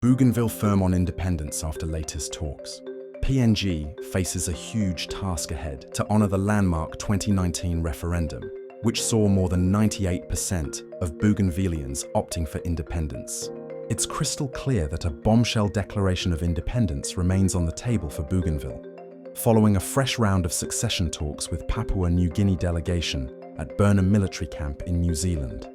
Bougainville firm on independence after latest talks. PNG faces a huge task ahead to honor the landmark 2019 referendum, which saw more than 98% of Bougainvillians opting for independence. It's crystal clear that a bombshell declaration of independence remains on the table for Bougainville, following a fresh round of succession talks with Papua New Guinea delegation at Burnham military camp in New Zealand.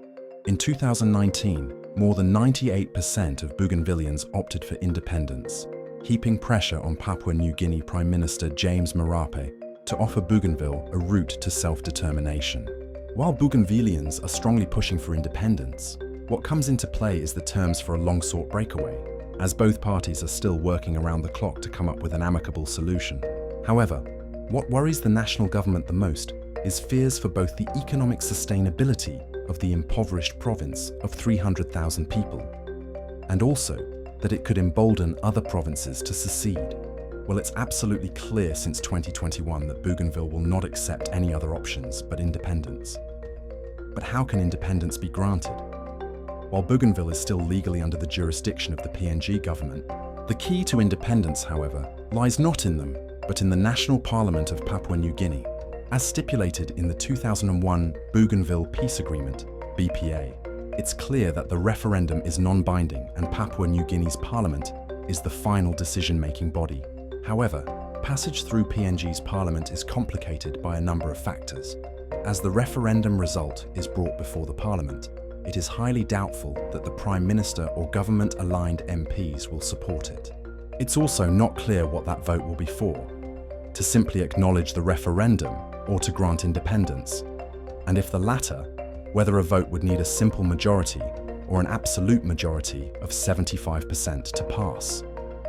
In 2019, more than 98% of Bougainvillians opted for independence, heaping pressure on Papua New Guinea Prime Minister James Marape to offer Bougainville a route to self-determination. While Bougainvillians are strongly pushing for independence, what comes into play is the terms for a long-sought breakaway, as both parties are still working around the clock to come up with an amicable solution. However, what worries the national government the most is fears for both the economic sustainability of the impoverished province of 300,000 people, and also that it could embolden other provinces to secede. Well, it's absolutely clear since 2021 that Bougainville will not accept any other options but independence. But how can independence be granted? While Bougainville is still legally under the jurisdiction of the PNG government, the key to independence, however, lies not in them, but in the National Parliament of Papua New Guinea, as stipulated in the 2001 Bougainville Peace Agreement, BPA. It's clear that the referendum is non-binding and Papua New Guinea's parliament is the final decision-making body. However, passage through PNG's parliament is complicated by a number of factors. As the referendum result is brought before the parliament, it is highly doubtful that the Prime Minister or government-aligned MPs will support it. It's also not clear what that vote will be for: to simply acknowledge the referendum or to grant independence, and if the latter, whether a vote would need a simple majority or an absolute majority of 75% to pass.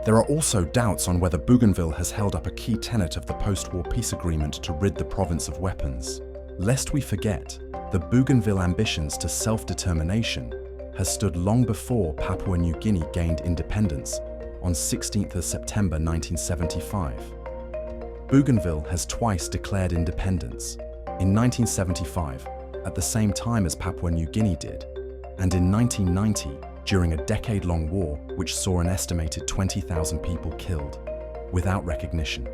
There are also doubts on whether Bougainville has held up a key tenet of the post-war peace agreement to rid the province of weapons. Lest we forget, the Bougainville ambitions to self-determination has stood long before Papua New Guinea gained independence on 16th of September 1975. Bougainville has twice declared independence, in 1975, at the same time as Papua New Guinea did, and in 1990, during a decade-long war which saw an estimated 20,000 people killed, without recognition.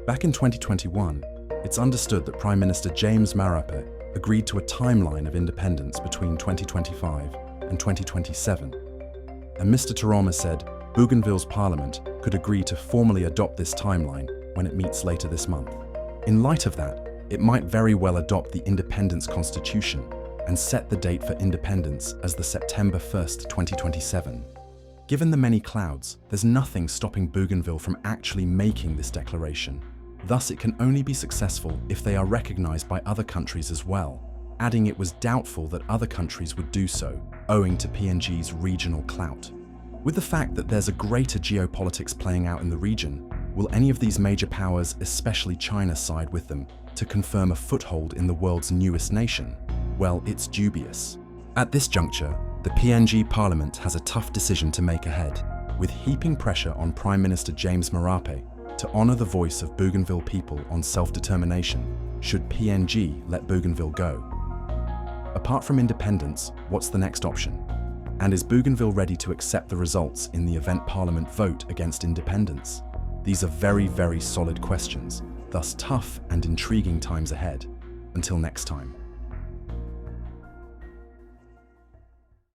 Back in 2021, it's understood that Prime Minister James Marape agreed to a timeline of independence between 2025 and 2027. And Mr. Taroma said Bougainville's parliament could agree to formally adopt this timeline when it meets later this month. In light of that, it might very well adopt the Independence Constitution and set the date for independence as the September 1st, 2027. Given the many clouds, there's nothing stopping Bougainville from actually making this declaration. Thus, it can only be successful if they are recognized by other countries as well, adding it was doubtful that other countries would do so, owing to PNG's regional clout. With the fact that there's a greater geopolitics playing out in the region, will any of these major powers, especially China, side with them to confirm a foothold in the world's newest nation? Well, it's dubious. At this juncture, the PNG Parliament has a tough decision to make ahead, with heaping pressure on Prime Minister James Marape to honour the voice of Bougainville people on self-determination, should PNG let Bougainville go. Apart from independence, what's the next option? And is Bougainville ready to accept the results in the event Parliament vote against independence? These are very, very solid questions, thus tough and intriguing times ahead. Until next time.